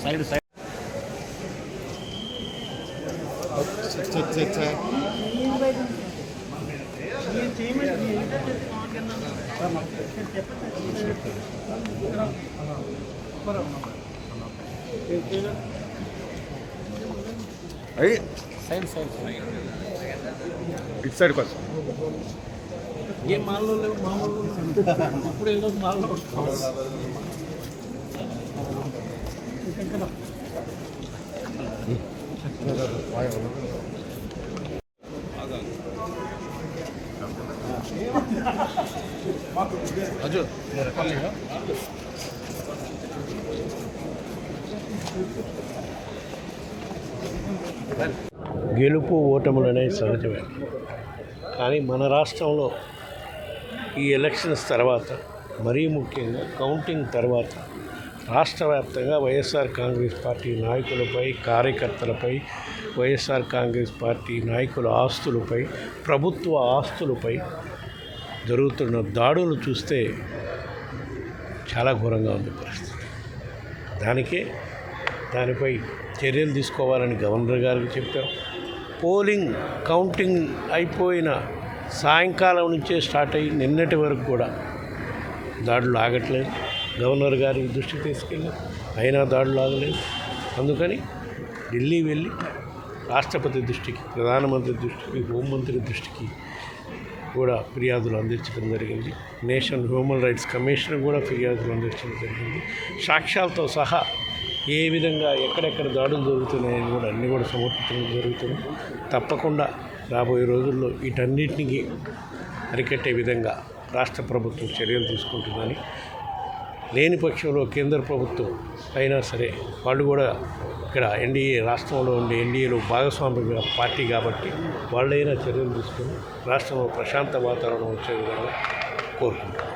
Side side side side ఇటు side కోసం ఏం మాల్లో లేవు మామూలు ఇప్పుడు ఏదో మాల్లో అజు గెలుపు ఓటములు అనేవి సహజమే. కానీ మన రాష్ట్రంలో ఈ ఎలక్షన్స్ తర్వాత, మరీ ముఖ్యంగా కౌంటింగ్ తర్వాత రాష్ట్ర వ్యాప్తంగా వైఎస్ఆర్ కాంగ్రెస్ పార్టీ నాయకులపై, కార్యకర్తలపై, వైఎస్ఆర్ కాంగ్రెస్ పార్టీ నాయకుల ఆస్తులపై, ప్రభుత్వ ఆస్తులపై జరుగుతున్న దాడులు చూస్తే చాలా ఘోరంగా ఉంది పరిస్థితి. దానిపై చర్యలు తీసుకోవాలని గవర్నర్ గారికి చెప్పాం. పోలింగ్ కౌంటింగ్ అయిపోయిన సాయంకాలం నుంచే స్టార్ట్ అయ్యి నిన్నటి వరకు కూడా దాడులు ఆగట్లేదు. గవర్నర్ గారి దృష్టికి తీసుకెళ్ళి అయినా దాడులు ఆగలేదు. అందుకని ఢిల్లీ వెళ్ళి రాష్ట్రపతి దృష్టికి, ప్రధానమంత్రి దృష్టికి, హోంమంత్రి దృష్టికి కూడా ఫిర్యాదులు అందించడం జరిగింది. నేషనల్ హ్యూమన్ రైట్స్ కమిషన్ కూడా ఫిర్యాదులు అందించడం జరిగింది. సాక్ష్యాలతో సహా ఏ విధంగా ఎక్కడెక్కడ దాడులు జరుగుతున్నాయని కూడా అన్నీ కూడా సమర్పించడం జరుగుతుంది. తప్పకుండా రాబోయే రోజుల్లో వీటన్నిటికీ అరికట్టే విధంగా రాష్ట్ర ప్రభుత్వం చర్యలు తీసుకుంటుందని, లేని పక్షంలో కేంద్ర ప్రభుత్వం అయినా సరే వాళ్ళు కూడా ఇక్కడ ఎన్డీఏ రాష్ట్రంలో ఉండే ఎన్డీఏలో భాగస్వామ్య పార్టీ కాబట్టి వాళ్ళైనా చర్యలు తీసుకొని రాష్ట్రంలో ప్రశాంత వాతావరణం వచ్చే విధంగా కోరుకుంటున్నారు.